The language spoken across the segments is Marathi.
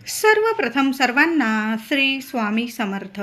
सर्वप्रथम सर्वांना श्री स्वामी समर्थ.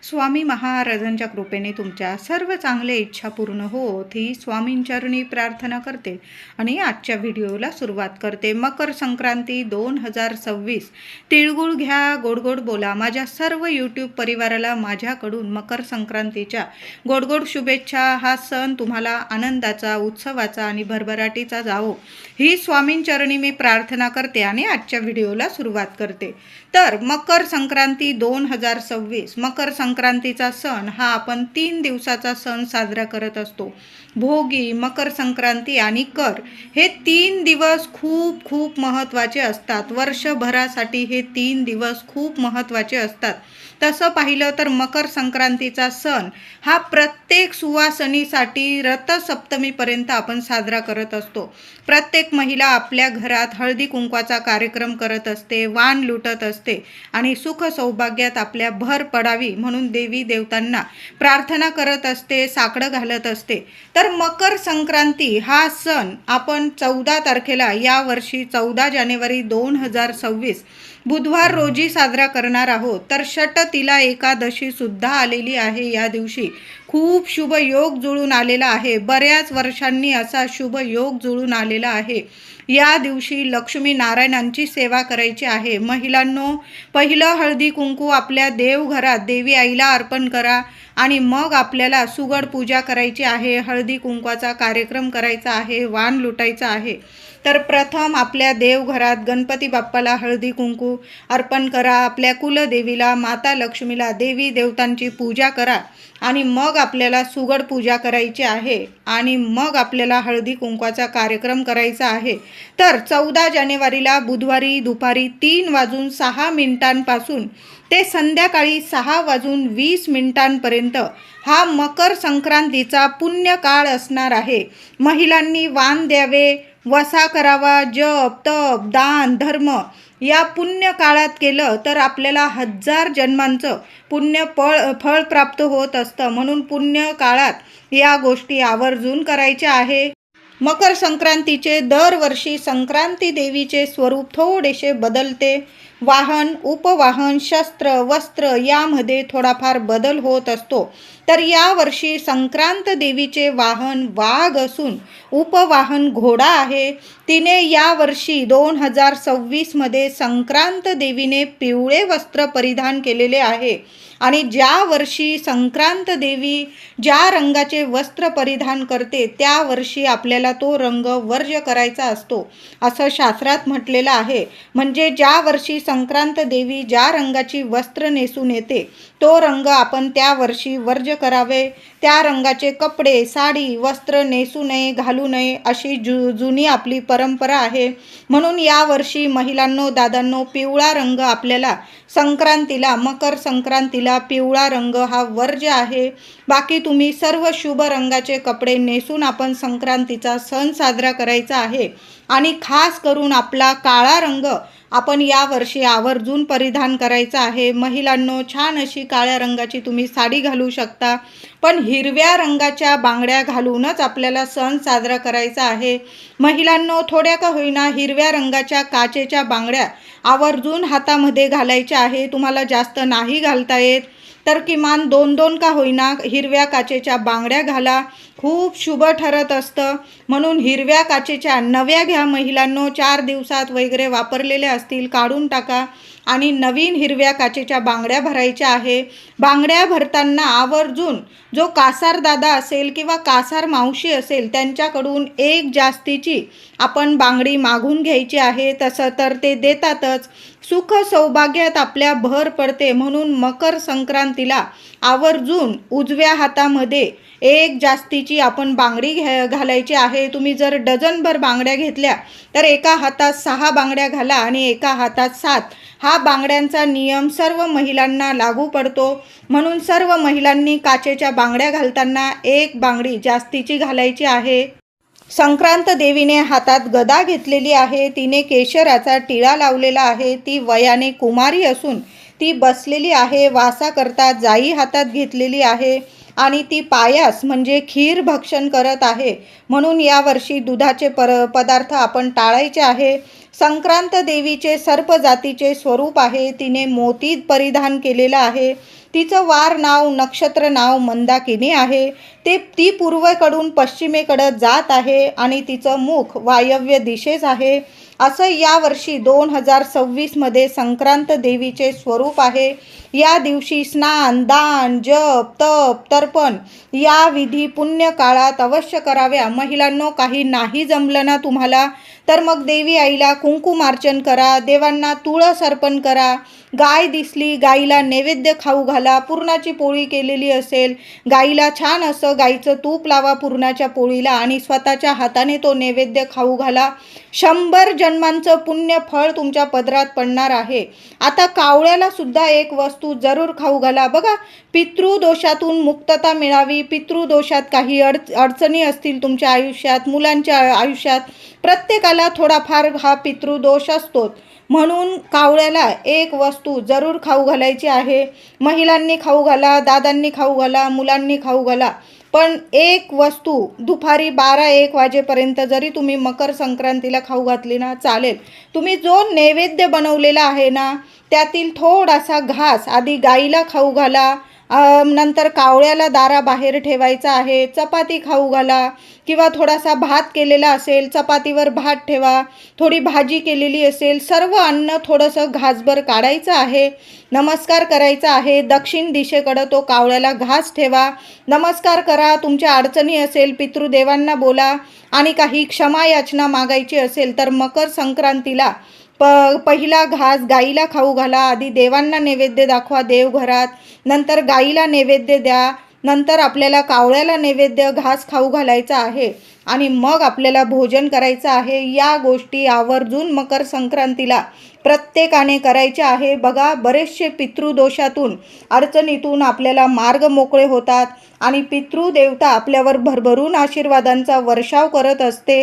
स्वामी महाराजांच्या कृपेने तुमच्या सर्व चांगल्या इच्छा पूर्ण होत ही स्वामींचरणी प्रार्थना करते आणि आजच्या व्हिडिओला सुरुवात करते. मकर संक्रांती 2026. तिळगुळ घ्या, गोडगोड बोला. माझ्या सर्व यूट्यूब परिवाराला माझ्याकडून मकर संक्रांतीच्या गोडगोड शुभेच्छा. हा सण तुम्हाला आनंदाचा, उत्सवाचा आणि भरभराटीचा जावो ही स्वामींचरणी मी प्रार्थना करते आणि आजच्या व्हिडिओला सुरुवात करते. तर मकर संक्रांती 2026. मकर संक्रांतीचा सण हा आपण 3 दिवसाचा सण साजरा करत असतो. भोगी, मकर संक्रांती आणि कर हे 3 दिवस खूप खूप महत्त्वाचे असतात. वर्षभरासाठी हे 3 दिवस खूप महत्त्वाचे असतात. तसं पाहिलं तर मकर संक्रांतीचा सण हा प्रत्येक सुवासिनीसाठी रथसप्तमीपर्यंत आपण साजरा करत असतो. प्रत्येक महिला आपल्या घरात हळदी कुंकवाचा कार्यक्रम करत असते, वाण लुटत असते आणि सुख सौभाग्यात आपल्या भर पडावी म्हणून देवी देवतांना प्रार्थना करत असते, साकडं घालत असते. तर मकर संक्रांती हा सण आपण 14 तारखेला यावर्षी 14 जानेवारी 2026 बुधवार रोजी साजरा करणार आहोत. तर षटतिला एकादशी सुद्धा आलेली आहे. या दिवशी खूप शुभ योग जुळून आलेला आहे. बऱ्याच वर्षांनी असा शुभ योग जुळून आलेला आहे. या दिवशी लक्ष्मी नारायणांची सेवा करायची आहे. महिलांनो, पहिलं हळदी कुंकू आपल्या देवघरात देवी आईला अर्पण करा आणि मग आपल्याला सुगड पूजा करायची आहे. हळदी कुंकवाचा कार्यक्रम करायचा आहे, वाण लुटायचा आहे. तर प्रथम आपल्या देवघरात गणपती बाप्पाला हळदी कुंकू अर्पण करा. आपल्या कुलदेवीला, माता लक्ष्मीला, देवी देवतांची पूजा करा आणि मग आपल्याला सुगड पूजा करायची आहे आणि मग आपल्याला हळदी कुंकवाचा कार्यक्रम करायचा आहे. तर 14 जानेवारीला बुधवारी दुपारी 3:06 ते संध्याकाळी 6:20 हा मकर संक्रांतीचा पुण्यकाळ असणार आहे. महिलांनी वाण द्यावे, वसा करावा, जप, तप, दान, धर्म या पुण्य काळात केलं तर आपल्याला 1000 जन्मांचं फळ प्राप्त होत असतं. म्हणून पुण्य काळात या गोष्टी आवर्जून करायच्या आहे. मकर संक्रांतीचे दरवर्षी संक्रांती देवीचे स्वरूप थोडेसे बदलते. वाहन, उपवाहन, शस्त्र, वस्त्र यामध्ये थोडाफार बदल होत असतो. तर यावर्षी संक्रांत देवीचे वाहन वाघ असून उपवाहन घोडा आहे. तिने यावर्षी 2026 संक्रांत देवीने पिवळे वस्त्र परिधान केलेले आहे आणि ज्या वर्षी संक्रांत देवी ज्या रंगाचे वस्त्र परिधान करते त्या वर्षी आपल्याला तो रंग वर्ज्य करायचा असतो असं शास्त्रात म्हटलेलं आहे. म्हणजे ज्या वर्षी संक्रांत देवी ज्या रंगाची वस्त्र नेसून येते तो रंग आपण त्या वर्षी वर्ज्य करावे. त्या रंगाचे कपडे, साडी, वस्त्र नेसू नये, घालू नये अशी जुनी आपली परंपरा आहे. म्हणून यावर्षी महिलांनो, दादांनो, पिवळा रंग आपल्याला संक्रांतीला, मकर संक्रांतीला पिवळा रंग हा वर्ज्य आहे. बाकी तुम्ही सर्व शुभ रंगाचे कपडे नेसून आपण संक्रांतीचा सण साजरा करायचा आहे आणि खास करून आपला काळा रंग आपण यावर्षी आवर्जून परिधान करायचा आहे. महिलांनो, छान अशी काळ्या रंगाची तुम्ही साडी घालू शकता, पण हिरव्या रंगाच्या बांगड्या घालूनच आपल्याला सण साजरा करायचा आहे. महिलांनो, थोड्या का होईना हिरव्या रंगाच्या काचेच्या बांगड्या आवर्जून हातामध्ये घालायच्या आहे. तुम्हाला जास्त नाही घालता येत तर किमान 2-2 का होईना हिरव्या काचेच्या बांगड्या घाला. खूप शुभ ठरत असतं. म्हणून हिरव्या काचेच्या नव्या घ्या महिलांनो. 4 दिवसात वगैरे वापरलेल्या असतील काढून टाका आणि नवीन हिरव्या काचेच्या बांगड्या भरायच्या आहे. बांगड्या भरताना आवर्जून जो कासार दादा असेल किंवा कासार मावशी असेल त्यांच्याकडून एक जास्तीची आपण बांगडी मागून घ्यायची आहे. तसं तर ते देतातच. सुख सौभाग्यात आपल्या भर पडते. म्हणून मकर संक्रांतीला आवर्जून उजव्या हातामध्ये एक जास्तीची आपण बांगडी घालायची आहे. तुम्ही जर डझनभर बांगड्या घेतल्या तर एका हातात 6 बांगड्या घाला आणि एका हातात 7. हा बांगड्यांचा नियम सर्व महिलांना लागू पडतो. म्हणून सर्व महिलांनी काचेच्या बांगड्या घालताना एक बांगडी जास्तीची घालायची आहे. संक्रांत देवीने हातात गदा घेतलेली आहे. तिने केशराचा टिळा लावलेला आहे. ती वयाने कुमारी असून ती बसलेली आहे. वासाकरता जाई हातात घेतलेली आहे आणि ती पायास म्हणजे खीर भक्षण करत आहे. म्हणून यावर्षी दुधाचे पदार्थ आपण टाळायचे आहे. संक्रांत देवीचे सर्प जातीचे स्वरूप आहे. तिने मोती परिधान केलेला आहे. तिचं वार नाव नक्षत्र नाव मंदाकिनी आहे. ती पूर्वेकडून पश्चिमेकडे जात आहे आणि तिचं मुख वायव्य दिशेस आहे. असं यावर्षी 2026मध्ये संक्रांत देवीचे स्वरूप आहे. या दिवशी स्नान, दान, जप, तप, तर्पण या विधी पुण्य काळात अवश्य कराव्या. महिलांनो, काही नाही जमलं ना तुम्हाला तर मग देवी आईला कुंकुमार्चन करा, देवांना तुळस अर्पण करा. गाय दिसली, गाईला नैवेद्य खाऊ घाला. पुरणाची पोळी केलेली असेल, गाईला छान असं गाईचं तूप लावा पुरणाच्या पोळीला आणि स्वतःच्या हाताने तो नैवेद्य खाऊ घाला. 100 जन्मांचं पुण्य फळ तुमच्या पदरात पडणार आहे. आता कावळ्याला सुद्धा एक वस्तू जरूर खाऊ घाला. बघा, पितृदोषातून मुक्तता मिळावी. पितृदोषात काही अडचणी असतील तुमच्या आयुष्यात, मुलांच्या आयुष्यात, प्रत्येकाला थोडाफार हा पितृदोष असतोच. म्हणून कावळ्याला एक वस्तू जरूर खाऊ घालायची आहे. महिलांनी खाऊ घाला, दादांनी खाऊ घाला, मुलांनी खाऊ घाला. पण एक वस्तू दुपारी 12-1 वाजेपर्यंत जरी तुम्ही मकर संक्रांतीला खाऊ घातली ना चालेल. तुम्ही जो नैवेद्य बनवलेला आहे ना त्यातील थोडासा घास आधी गाईला खाऊ घाला. नंतर कावळ्याला दाराबाहेर ठेवायचा आहे. चपाती खाऊ घाला किंवा थोडासा भात केलेला असेल चपातीवर भात ठेवा. थोडी भाजी केलेली असेल, सर्व अन्न थोडंसं घासभर काढायचं आहे. नमस्कार करायचा आहे. दक्षिण दिशेकडं तो कावळ्याला घास ठेवा. नमस्कार करा. तुमच्या अडचणी असेल पितृदेवांना बोला आणि काही क्षमा याचना मागायची असेल तर मकर संक्रांतीला पहिला घास गाईला खाऊ घाला. आधी देवांना नैवेद्य दाखवा देवघरात, नंतर गाईला नैवेद्य द्या, नंतर आपल्याला कावळ्याला नैवेद्य घास खाऊ घालायचा आहे आणि मग आपल्याला भोजन करायचं आहे. या गोष्टी आवर्जून मकर संक्रांतीला प्रत्येकाने करायच्या आहे. बघा, बरेचसे पितृदोषातून अडचणीतून आपल्याला मार्ग मोकळे होतात आणि पितृदेवता आपल्यावर भरभरून आशीर्वादांचा वर्षाव करत असते.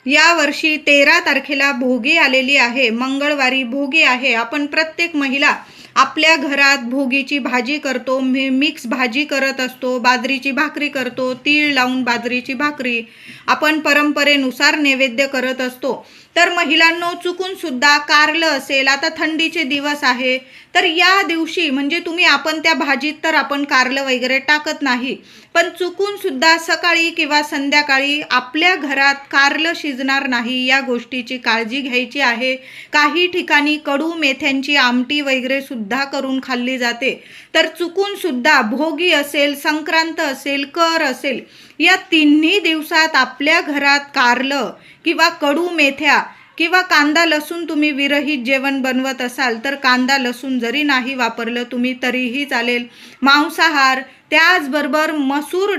यावर्षी 13 तारखेला भोगी आलेली आहे. मंगळवारी भोगी आहे. आपण प्रत्येक महिला आपल्या घरात भोगीची भाजी करतो, मिक्स भाजी करत असतो, बाजरीची भाकरी करतो, तीळ लावून बाजरीची भाकरी आपण परंपरेनुसार नैवेद्य करत असतो. तर महिलांनो, चुकून सुद्धा कारलं असेल, आता थंडीचे दिवस आहे तर या दिवशी म्हणजे आपण त्या भाजीत तर आपण कारलं वगैरे टाकत नाही, पण चुकून सुद्धा सकाळी किंवा संध्याकाळी आपल्या घरात कारलं शिजणार नाही या गोष्टीची काळजी घ्यायची आहे. काही ठिकाणी कडू मेथ्यांची आमटी वगैरे सुद्धा करून खाल्ली जाते. तर चुकून सुद्धा भोगी असेल, संक्रांत असेल, कर असेल, या तिन्ही दिवसात आपल्या घरात कारलं किंवा कडू मेथ्या किंवा कांदा लसूण तुम्ही विरहित जेवण बनवत असाल तर कांदा लसूण जरी नाही वापरलं तुम्ही तरीही चालेल. मांसाहार, त्याचबरोबर मसूर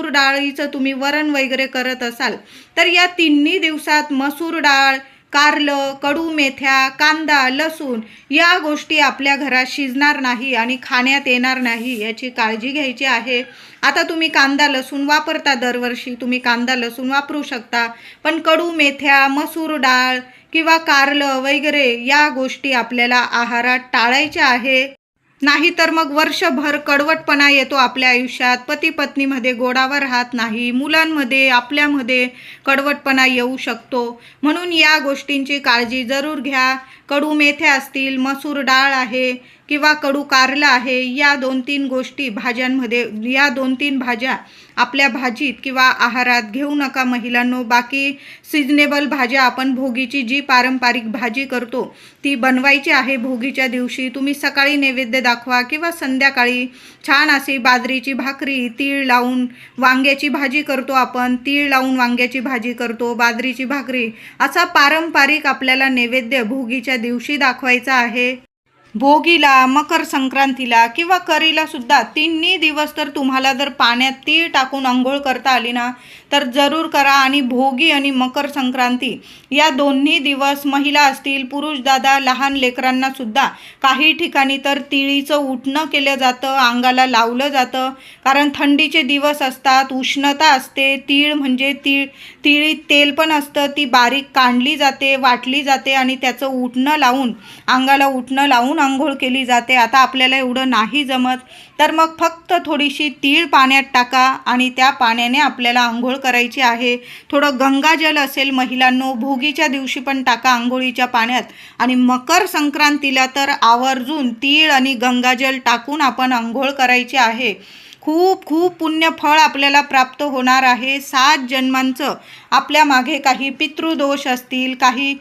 डाळीचं तुम्ही वरण वगैरे करत असाल तर या तिन्ही दिवसात मसूर डाळ, कारलं, कडू मेथ्या, कांदा, लसूण या गोष्टी आपल्या घरात शिजणार नाही आणि खाण्यात येणार नाही याची काळजी घ्यायची आहे. आता तुम्ही कांदा लसूण वापरता, दरवर्षी तुम्ही कांदा लसूण वापरू शकता, पण कडू मेथ्या, मसूर डाळ किंवा कारलं वगैरे या गोष्टी आपल्याला आहारात टाळायच्या आहे. नाहीतर मग वर्षभर कडवटपणा येतो आपल्या आयुष्यात. पती पत्नीमध्ये गोडावा राहत नाही, मुलांमध्ये आपल्यामध्ये कडवटपणा येऊ शकतो. म्हणून या गोष्टींची काळजी जरूर घ्या. कडू मेथ्या असतील, मसूर डाळ आहे किंवा कडू कारला आहे, या 2-3 गोष्टी भाज्यांमध्ये, या 2-3 भाज्या आपल्या भाजीत किंवा आहारात घेऊ नका महिलांनो. बाकी सिजनेबल भाज्या आपण भोगीची जी पारंपरिक भाजी करतो ती बनवायची आहे. भोगीच्या दिवशी तुम्ही सकाळी नैवेद्य दाखवा किंवा संध्याकाळी छान अशी बाजरीची भाकरी, तीळ लावून वांग्याची भाजी करतो आपण, तीळ लावून वांग्याची भाजी करतो, बाजरीची भाकरी, असा पारंपरिक आपल्याला नैवेद्य भोगीच्या दिवशी दाखवायचा आहे. भोगीला, मकर संक्रांतीला किंवा करीला सुद्धा तिन्ही दिवस तर तुम्हाला जर पाण्यात तीळ टाकून अंघोळ करता आली ना तर जरूर करा. आणि भोगी आणि मकर संक्रांती या दोन्ही दिवस महिला असतील, पुरुष दादा, लहान लेकरांना सुद्धा काही ठिकाणी तर तिळीचं उठणं केलं जातं, अंगाला लावलं जातं. कारण थंडीचे दिवस असतात, उष्णता असते. तीळ म्हणजे तिळीत तेल पण असतं, ती बारीक काढली जाते, वाटली जाते आणि त्याचं उठणं लावून, अंगाला उठणं लावून आंघोळ केली जाते. आता आपल्याला एवढं नाही जमत तर मग फक्त थोडीशी तीळ पाण्यात टाका आणि त्या पाण्याने आपल्याला आंघोळ करायची आहे. थोडं गंगाजल असेल महिलांनो, भोगीच्या दिवशी पण टाका आंघोळीच्या पाण्यात. आणि मकर संक्रांतीला तर आवर्जून तीळ आणि गंगाजल टाकून आपण आंघोळ करायची आहे. खूप खूप पुण्यफळ आपल्याला प्राप्त होणार आहे. 7 जन्मांचं आपल्या मागे काही पितृदोष असतील, काही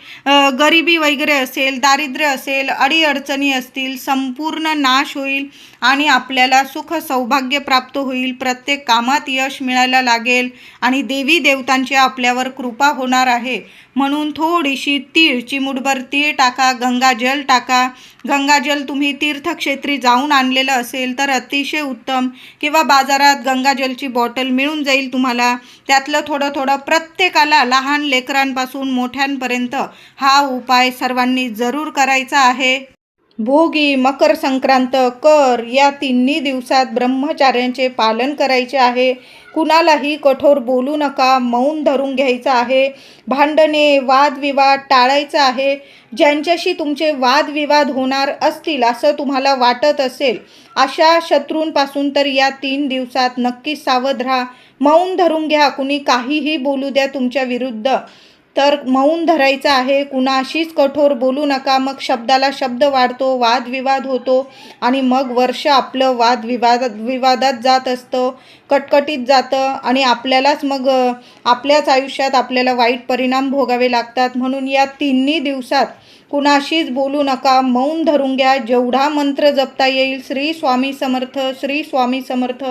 गरिबी वगैरे असेल, दारिद्र्य असेल, अडीअडचणी असतील, संपूर्ण नाश होईल आणि आपल्याला सुख सौभाग्य प्राप्त होईल. प्रत्येक कामात यश मिळायला लागेल आणि देवी देवतांची आपल्यावर कृपा होणार आहे. म्हणून थोडीशी तीळ, चिमूटभर तीळ टाका, गंगाजल टाका. गंगाजल तुम्ही तीर्थक्षेत्री जाऊन आणलेलं असेल तर अतिशय उत्तम, किंवा बाजारात गंगाजलची बॉटल मिळून जाईल तुम्हाला. त्यातलं थोडं थोडं प्रत्येकाला, लहान लेकरांपासून मोठ्यांपर्यंत हा उपाय सर्वांनी जरूर करायचा आहे. भोगी, मकर संक्रांत, कर या तिन्ही दिवसात ब्रह्मचार्याचे पालन करायचे आहे. कुणालाही कठोर बोलू नका, मौन धरून घ्यायचं आहे. भांडणे, वादविवाद टाळायचं आहे. ज्यांच्याशी तुमचे वादविवाद होणार असतील असं तुम्हाला वाटत असेल, अशा शत्रूंपासून तर या 3 दिवसात नक्की सावध राहा. मौन धरून घ्या. कुणी काहीही बोलू द्या तुमच्या विरुद्ध, तर मौन धरायचं आहे. कुणाशीच कठोर बोलू नका. मग शब्दाला शब्द वाढतो, वादविवाद होतो आणि मग वर्ष आपलं विवादात जात असतं, कटकटीत जातं आणि आपल्यालाच मग आपल्याच आयुष्यात आपल्याला वाईट परिणाम भोगावे लागतात. म्हणून या तिन्ही दिवसात कुणाशीच बोलू नका, मौन धरून घ्या. जेवढा मंत्र जपता येईल, श्री स्वामी समर्थ, श्री स्वामी समर्थ,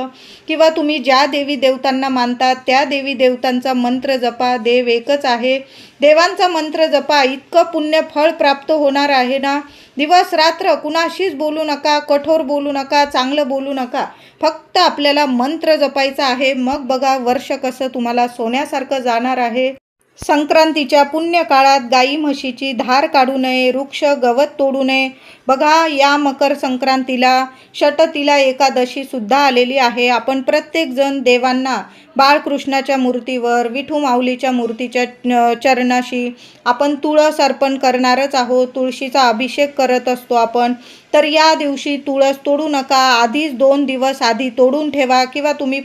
किंवा तुम्ही ज्या देवी देवतांना मानतात त्या देवी देवतांचा मंत्र जपा. देव एकच आहे. देवांचा मंत्र जपा, इतकं पुण्य फळ प्राप्त होणार आहे ना. दिवस रात्र कुणाशीच बोलू नका, कठोर बोलू नका, चांगलं बोलू नका. फक्त आपल्याला मंत्र जपायचा आहे. मग बघा वर्ष कसं तुम्हाला सोन्यासारखं जाणार आहे. संक्रांतीच्या पुण्य काळात गाई म्हशीची धार काढू नये, वृक्ष गवत तोडू नये. बघा या मकर संक्रांतीला षटतिला एकादशी सुद्धा आलेली आहे. आपण प्रत्येकजण देवांना, बाळकृष्णाच्या मूर्तीवर, विठू माऊलीच्या मूर्तीच्या चरणाशी आपण तुळस अर्पण करणारच आहोत. तुळशीचा अभिषेक करत असतो आपण. तर या दिवशी तुळस तोडू नका. आधीच 2 दिवस आधी तोडून ठेवा, किंवा तुम्ही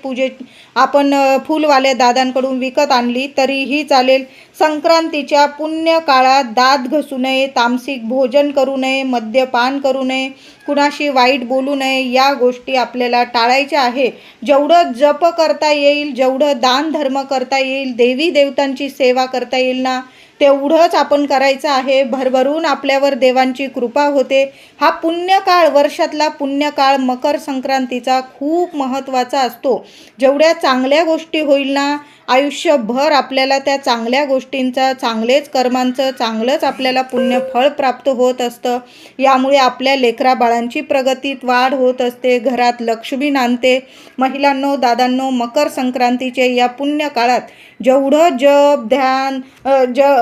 आपण फुलवाल्या दादांकडून विकत आणली तरीही चालेल. संक्रांतीच्या पुण्य काळात दात घसू नये, तामसिक भोजन करू नये, मद्यपान करू नये, कुणाशी वाईट बोलू नये. या गोष्टी आपल्याला टाळायच्या आहे. जेवढं जप करता येईल, जेवढं दान धर्म करता येईल, देवी देवतांची सेवा करता येईल ना, तेवढंच आपण करायचं आहे. भरभरून आपल्यावर देवांची कृपा होते. हा पुण्यकाळ, वर्षातला पुण्यकाळ मकर संक्रांतीचा खूप महत्त्वाचा असतो. जेवढ्या चांगल्या गोष्टी होईल ना, आयुष्यभर आपल्याला त्या चांगल्या गोष्टींचा, चांगलेच कर्मांचं, चांगलंच आपल्याला पुण्यफळ प्राप्त होत असतं. यामुळे आपल्या लेकराबाळांची प्रगतीत वाढ होत असते, घरात लक्ष्मी नांदते. महिलांनो, दादांनो, मकर संक्रांतीचे या पुण्य काळात जेवढं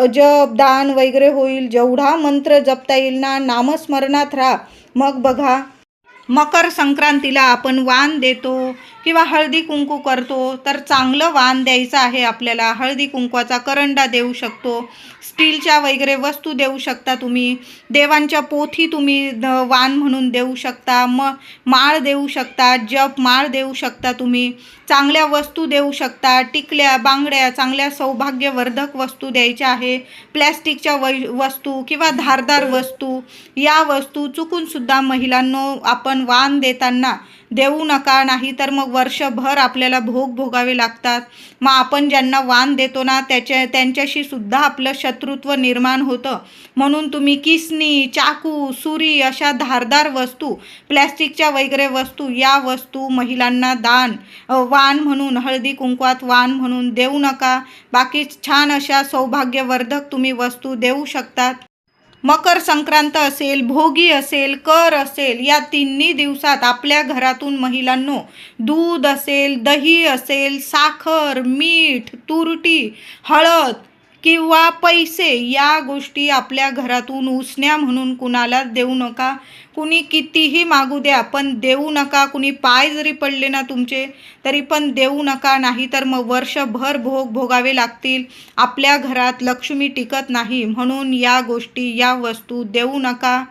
जप दान वगैरे होईल, जेवढा मंत्र जपता येईल ना, नामस्मरणात राहा. मग बघा मकर संक्रांतीला आपण वाण देतो किंवा हळदी कुंकू करतो, तर चांगलं वाण द्यायचं आहे आपल्याला. हळदी कुंकवाचा करंडा देऊ शकतो, स्टीलच्या वगैरे वस्तू देऊ शकता तुम्ही, देवांच्या पोथी तुम्ही वाण म्हणून देऊ शकता, माळ देऊ शकता, जप माळ देऊ शकता तुम्ही, चांगल्या वस्तू देऊ शकता, टिकल्या, बांगड्या, चांगल्या सौभाग्यवर्धक वस्तू द्यायच्या आहे. प्लॅस्टिकच्या वस्तू किंवा धारदार वस्तू, या वस्तू चुकूनसुद्धा महिलांनो आपण वाण देताना देऊ नका. नाही तर मग वर्षभर आपल्याला भोगावे लागतात. मग आपण ज्यांना वाण देतो ना, त्यांच्याशी सुद्धा आपलं शत्रुत्व निर्माण होतं. म्हणून तुम्ही किसनी, चाकू, सुरी अशा धारदार वस्तू, प्लॅस्टिकच्या वगैरे वस्तू, या वस्तू महिलांना वाण म्हणून, हळदी कुंकवात वाण म्हणून देऊ नका. बाकी छान अशा सौभाग्यवर्धक तुम्ही वस्तू देऊ शकतात. मकर संक्रांत असेल, भोगी असेल, कर असेल, या तिन्ही दिवसात आपल्या घरातून महिलांनो दूध असेल, दही असेल, साखर, मीठ, तुरटी, हळद किंवा पैसे, या गोष्टी आपल्या घरातून उसण्या म्हणून कुणाला देऊ नका. कुणी कितीही मागू द्या पण देऊ नका. कुणी पाय जरी पडले ना तुमचे तरी पण देऊ नका. नाही तर मग वर्षभर भोगावे लागतील. आपल्या घरात लक्ष्मी टिकत नाही. म्हणून या गोष्टी, या वस्तू देऊ नका.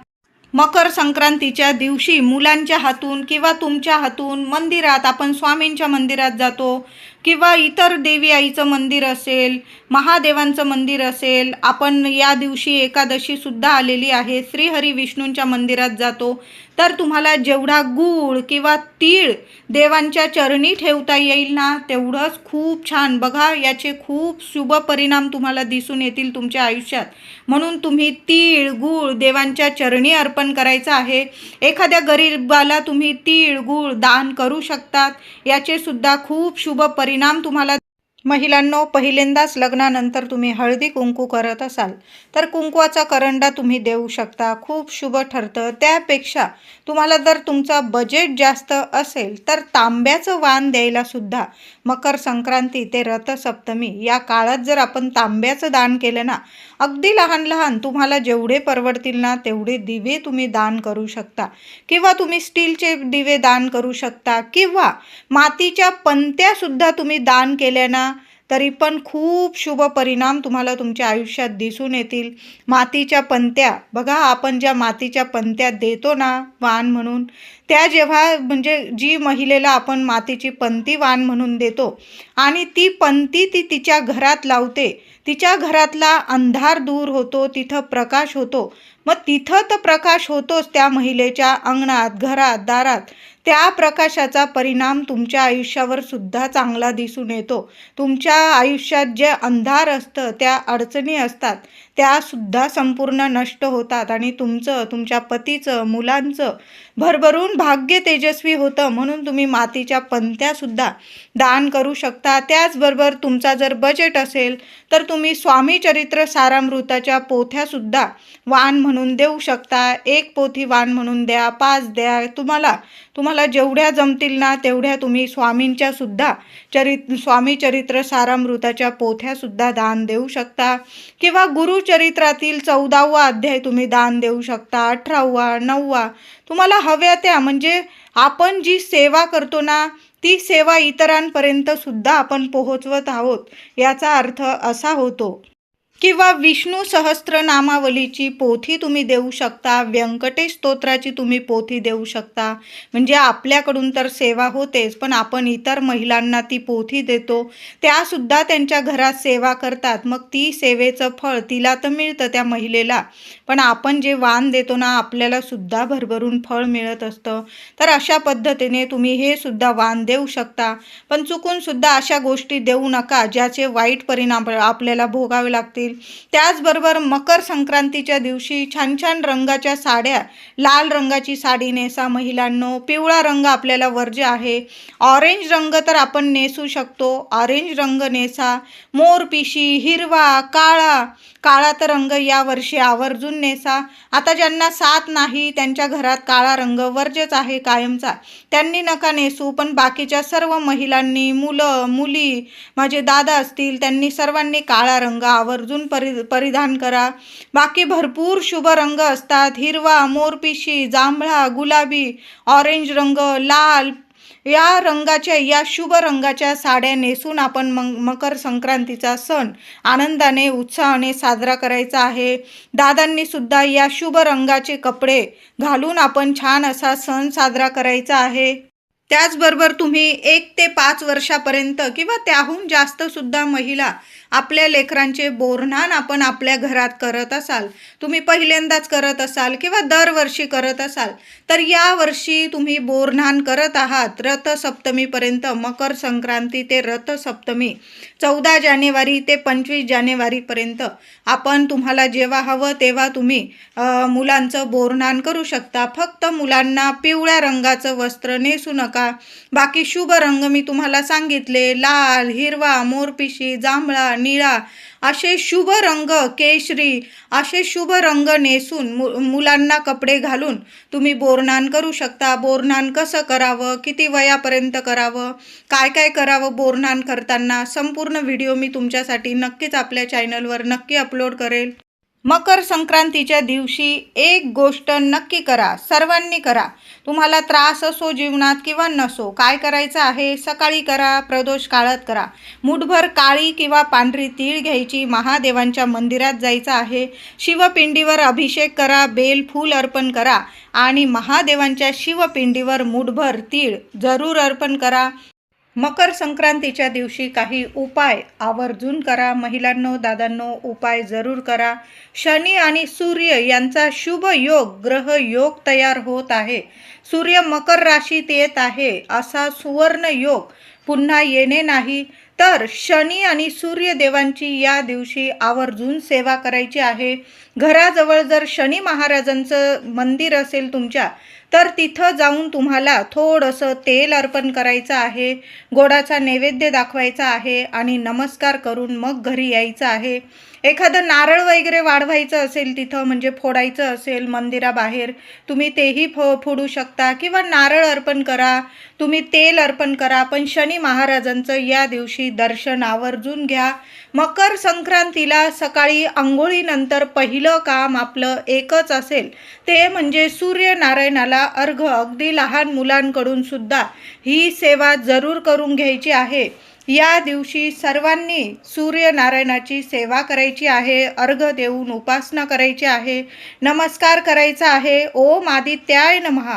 मकर संक्रांतीच्या दिवशी मुलांच्या हातून किंवा तुमच्या हातून मंदिरात, आपण स्वामींच्या मंदिरात जातो किंवा इतर देवी आईचं मंदिर असेल, महादेवांचं मंदिर असेल, आपण या दिवशी एकादशीसुद्धा आलेली आहे, श्रीहरी विष्णूंच्या मंदिरात जातो, तर तुम्हाला जेवढा गूळ किंवा तीळ देवांच्या चरणी ठेवता येईल ना, तेवढंच खूप छान. बघा, याचे खूप शुभ परिणाम तुम्हाला दिसून येतील तुमच्या आयुष्यात. म्हणून तुम्ही तीळ गूळ देवांच्या चरणी अर्पण करायचं आहे. एखाद्या गरीबाला तुम्ही तीळ गूळ दान करू शकतात. याचे सुद्धा खूप शुभ परिणाम तुम्हाला. महिलांनो, पहिल्यांदाच लग्नानंतर तुम्ही हळदी कुंकू करत असाल तर कुंकवाचा करंडा तुम्ही देऊ शकता, खूप शुभ ठरतं. त्यापेक्षा तुम्हाला जर तुमचा बजेट जास्त असेल तर तांब्याचं वाण द्यायला सुद्धा मकर संक्रांती ते रथसप्तमी या काळात जर आपण तांब्याचं दान केलं ना, अगदी लहान लहान तुम्हाला जेवढे परवडतील ना तेवढे दिवे तुम्ही दान करू शकता, किंवा तुम्ही स्टीलचे दिवे दान करू शकता, किंवा मातीच्या पंत्यासुद्धा तुम्ही दान केल्या ना तरी पण खूप शुभ परिणाम तुम्हाला तुमच्या आयुष्यात दिसून येतील. मातीच्या पंत्या बघा, आपण ज्या मातीच्या पंत्या देतो ना वाण म्हणून, त्या जेव्हा म्हणजे जी महिलेला आपण मातीची पंती वाण म्हणून देतो आणि ती पंती ती तिच्या घरात लावते, तिच्या घरातला अंधार दूर होतो, तिथं प्रकाश होतो. मग तिथं तर प्रकाश होतोच त्या महिलेच्या अंगणात, घरात, दारात. त्या प्रकाशाचा परिणाम तुमच्या आयुष्यावर सुद्धा चांगला दिसून येतो. तुमच्या आयुष्यात जे अंधार असतं, त्या अडचणी असतात, त्यासुद्धा संपूर्ण नष्ट होतात आणि तुमचं, तुमच्या पतीचं, मुलांचं भरभरून भाग्य तेजस्वी होतं. म्हणून तुम्ही मातीच्या पंत्यासुद्धा दान करू शकता. त्याचबरोबर तुमचा जर बजेट असेल तर तुम्ही स्वामी चरित्र सारामृताच्या पोथ्यासुद्धा वाण म्हणून देऊ शकता. 1 पोथी वाण म्हणून द्या, 5 द्या, तुम्हाला जेवढ्या जमतील ना तेवढ्या तुम्ही स्वामींच्या सुद्धा स्वामी चरित्र सारामृताच्या पोथ्यासुद्धा दान देऊ शकता, किंवा गुरुचरित्रातील 14वा अध्याय तुम्ही दान देऊ शकता, 18वा, 9वा, तुम्हाला हव्या त्या. म्हणजे आपण जी सेवा करतो ना ती सेवा इतरांपर्यंत सुद्धा आपण पोहोचवत आहोत, याचा अर्थ असा होतो. किंवा विष्णू सहस्त्रनामावलीची पोथी तुम्ही देऊ शकता, व्यंकटेश स्तोत्राची तुम्ही पोथी देऊ शकता. म्हणजे आपल्याकडून तर सेवा होतेच, पण आपण इतर महिलांना ती पोथी देतो, त्यासुद्धा त्यांच्या घरात सेवा करतात. मग ती सेवेचं फळ तिला तर मिळतं त्या महिलेला, पण आपण जे वाण देतो ना आपल्याला सुद्धा भरभरून फळ मिळत असतं. तर अशा पद्धतीने तुम्ही हे सुद्धा वाण देऊ शकता. पण चुकून सुद्धा अशा गोष्टी देऊ नका ज्याचे वाईट परिणाम आपल्याला भोगावे लागतील. त्याचबरोबर मकर संक्रांतीच्या दिवशी छान छान रंगाच्या साड्या, लाल रंगाची साडी नेसा महिलांनो. पिवळा रंग आपल्याला वर्ज्य आहे. ऑरेंज रंग तर आपण नेसू शकतो, ऑरेंज रंग नेसा. मोरपिशी, हिरवा, काळा तर रंग यावर्षी आवर्जून नेसा. आता ज्यांना साथ नाही त्यांच्या घरात काळा रंग वर्ज्यच आहे कायमचा, त्यांनी नका नेसू. पण बाकीच्या सर्व महिलांनी, मुलं मुली, माझे दादा असतील, त्यांनी सर्वांनी काळा रंग आवर्जून परिधान करा. बाकी भरपूर शुभ रंग असतात. हिरवा, मोरपिशी, जांभळा, गुलाबी, ऑरेंज रंग, लाल, या रंगाच्या, या शुभ रंगाच्या साड्या नेसून आपण मकर संक्रांतीचा सण आनंदाने उत्साहाने साजरा करायचा आहे. दादांनी सुद्धा या शुभ रंगाचे कपडे घालून आपण छान असा सण साजरा करायचा आहे. त्याचबरोबर तुम्ही 1 ते 5 वर्षापर्यंत किंवा त्याहून जास्त सुद्धा महिला आपल्या लेकरांचे बोरन्हाण आपण आपल्या घरात करत असाल, तुम्ही पहिल्यांदाच करत असाल किंवा दरवर्षी करत असाल, तर यावर्षी तुम्ही बोरन्हाण करत आहात रथसप्तमीपर्यंत. मकर संक्रांती ते रथसप्तमी 14 जानेवारी ते 25 जानेवारीपर्यंत आपण, तुम्हाला जेव्हा हवं तेव्हा तुम्ही मुलांचं बोरन्हाण करू शकता. फक्त मुलांना पिवळ्या रंगाचं वस्त्र नेसू नका. बाकी शुभ रंग मी तुम्हाला सांगितले, लाल, हिरवा, मोरपिशी, जांभळा, निळा असे शुभ रंग, केशरी असे शुभ रंग नेसून मुलांना कपडे घालून तुम्ही बोरन्हाण करू शकता. बोरन्हाण कसं करावं, किती वयापर्यंत करावं, काय काय करावं बोरन्हाण करताना, संपूर्ण व्हिडिओ मी तुमच्यासाठी नक्कीच आपल्या चॅनलवर नक्की अपलोड करेल. मकर संक्रांतीच्या दिवशी एक गोष्ट नक्की करा, सर्वांनी करा. तुम्हाला त्रास असो जीवनात किंवा नसो, काय करायचं आहे? सकाळी करा, प्रदोष काळात करा. मुठभर काळी किंवा पांढरी तीळ घ्यायची, महादेवांच्या मंदिरात जायचं आहे. शिवपिंडीवर अभिषेक करा, बेल फूल अर्पण करा आणि महादेवांच्या शिवपिंडीवर मुठभर तीळ जरूर अर्पण करा. मकर संक्रांतीच्या दिवशी काही उपाय आवर्जून करा. महिलांनो, दादांनो, उपाय जरूर करा. शनी आणि सूर्य यांचा शुभ योग, ग्रह योग तयार होत आहे. सूर्य मकर राशीत येत आहे. असा सुवर्ण योग पुन्हा येणे नाही. तर शनी आणि सूर्यदेवांची या दिवशी आवर्जून सेवा करायची आहे. घराजवळ जर शनी महाराजांचं मंदिर असेल तुमच्या, तर तिथं जाऊन तुम्हाला थोडंसं तेल अर्पण करायचं आहे, गोडाचा नैवेद्य दाखवायचा आहे आणि नमस्कार करून मग घरी यायचं आहे. एखादं नारळ वगैरे वाढवायचं असेल तिथं, म्हणजे फोडायचं असेल मंदिराबाहेर, तुम्ही तेही फोडू शकता किंवा नारळ अर्पण करा, तुम्ही तेल अर्पण करा. पण शनी महाराजांचं या दिवशी दर्शन आवर्जून घ्या. मकर संक्रांतीला सकाळी आंघोळीनंतर पहिलं काम आपलं एकच असेल, ते म्हणजे सूर्यनारायणाला अर्घ. अगदी लहान मुलांकडून सुद्धा ही सेवा जरूर करून घ्यायची आहे. या दिवशी सर्वांनी सूर्यनारायणाची सेवा करायची आहे, अर्घ देऊन उपासना करायची आहे, नमस्कार करायचा आहे. ओम आदित्याय नमः,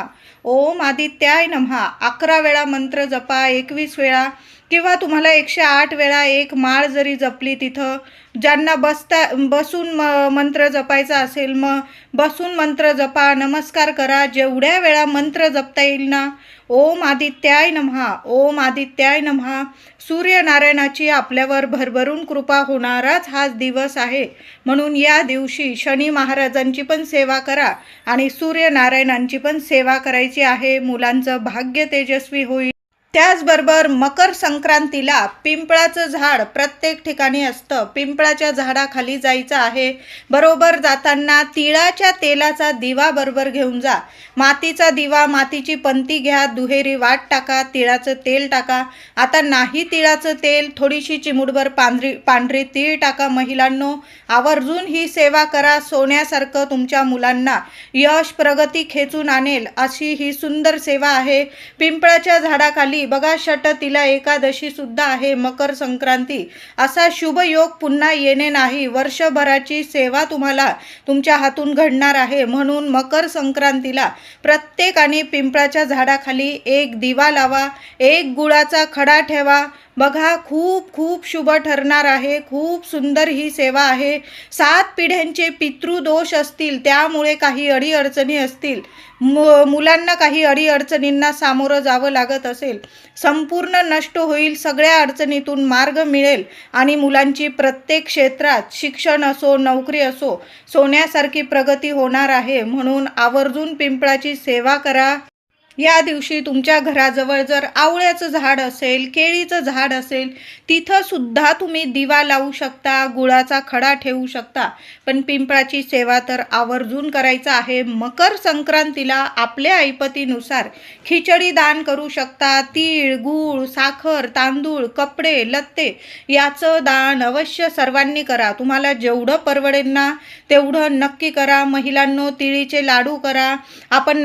ओम आदित्याय नमः 11 वेळा मंत्र जपा, 21 वेळा किंवा तुम्हाला 108 वेळा एक माळ जरी जपली तिथं. ज्यांना बसून मंत्र जपायचा असेल, मग बसून मंत्र जपा, नमस्कार करा, जेवढ्या वेळा मंत्र जपता येईल ना. ओम आदित्याय नमः, ओम आदित्याय नमः. सूर्यनारायणाची आपल्यावर भरभरून कृपा होणाराच हाच दिवस आहे. म्हणून या दिवशी शनी महाराजांची पण सेवा करा आणि सूर्यनारायणांची पण सेवा करायची आहे. मुलांचं भाग्य तेजस्वी होईल. त्याचबरोबर मकर संक्रांतीला पिंपळाचं झाड प्रत्येक ठिकाणी असतं. पिंपळाच्या झाडाखाली जायचं आहे. बरोबर जाताना तिळाच्या तेलाचा दिवा बरोबर घेऊन जा. मातीचा दिवा, मातीची पंती घ्या, दुहेरी वाट टाका, तिळाचं तेल टाका. आता नाही तिळाचं तेल, थोडीशी चिमूटभर पांढरी तीळ टाका. महिलांनो, आवर्जून ही सेवा करा. सोन्यासारखं तुमच्या मुलांना यश प्रगती खेचून आणेल अशी ही सुंदर सेवा आहे. पिंपळाच्या झाडाखाली बघा, षटतिला एकादशी सुद्धा आहे. मकर संक्रांती असा शुभ योग पुन्हा येणे नाही. वर्षभराची सेवा तुम्हाला तुमच्या हातून घडणार आहे. म्हणून मकर संक्रांतीला प्रत्येकाने पिंपळाच्या झाडाखाली एक दिवा लावा, एक गुळाचा खडा ठेवा. बघा, खूप खूप शुभ ठरणार आहे. खूप सुंदर ही सेवा आहे. 7 पिढ्यांचे पितृदोष असतील, त्यामुळे काही अडीअडचणी असतील, मुलांना काही अडीअडचणींना सामोरं जावं लागत असेल, संपूर्ण नष्ट होईल. सगळ्या अडचणीतून मार्ग मिळेल आणि मुलांची प्रत्येक क्षेत्रात, शिक्षण असो, नोकरी असो, सोन्यासारखी प्रगती होणार आहे. म्हणून आवर्जून पिंपळाची सेवा करा. या दिवशी तुमच्या घराजवळ जर आवळ्याचं झाड असेल, केळीचं झाड असेल, तिथं सुद्धा तुम्ही दिवा लावू शकता, गुळाचा खडा ठेवू शकता. पण पिंपळाची सेवा तर आवर्जून करायचं आहे. मकर संक्रांतीला आपल्या ऐपतीनुसार खिचडी दान करू शकता. तीळ, गूळ, साखर, तांदूळ, कपडे, लत्ते याचं दान अवश्य सर्वांनी करा. तुम्हाला जेवढं परवडेल ना तेवढं नक्की करा. महिलांनो, तिळीचे लाडू करा. आपण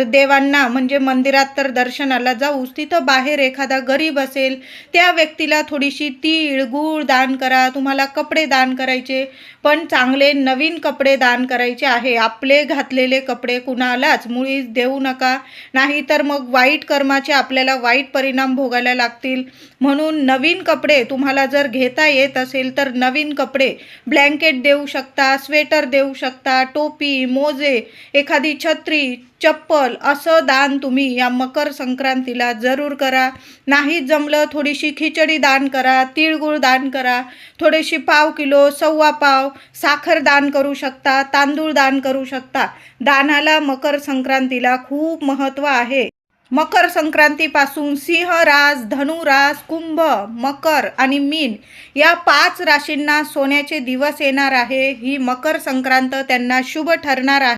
देवांना म्हणजे मंदिरात तर दर्शनाला जाऊच, तिथं बाहेर एखादा गरीब असेल त्या व्यक्तीला थोडीशी तीळ, गूळ दान करा. तुम्हाला कपडे दान करायचे, पण चांगले नवीन कपडे दान करायचे आहे. आपले घातलेले कपडे कुणालाच मुळीच देऊ नका, नाहीतर मग वाईट कर्माचे आपल्याला वाईट परिणाम भोगायला लागतील. म्हणून नवीन कपडे तुम्हाला जर घेता येत असेल तर नवीन कपडे, ब्लँकेट देऊ शकता, स्वेटर देऊ शकता, टोपी, मोजे, एखादी छत्री, चप्पल असं दान तुम्ही या मकर संक्रांतीला जरूर करा. नाही जमलं, थोडीशी खिचडी दान करा, तिळगुळ दान करा, थोडीशी पाव किलो, सव्वा पाव साखर दान करू शकता, तांदूळ दान करू शकता. दानाला मकर संक्रांतीला खूप महत्त्व आहे. मकर संक्रांतीपासून सिंह रास, धनु रास, कुंभ, मकर आणि मीन या 5 राशींना सोन्याचे दिवस येणार आहे. ही मकर संक्रांत त्यांना शुभ ठरणार आहे.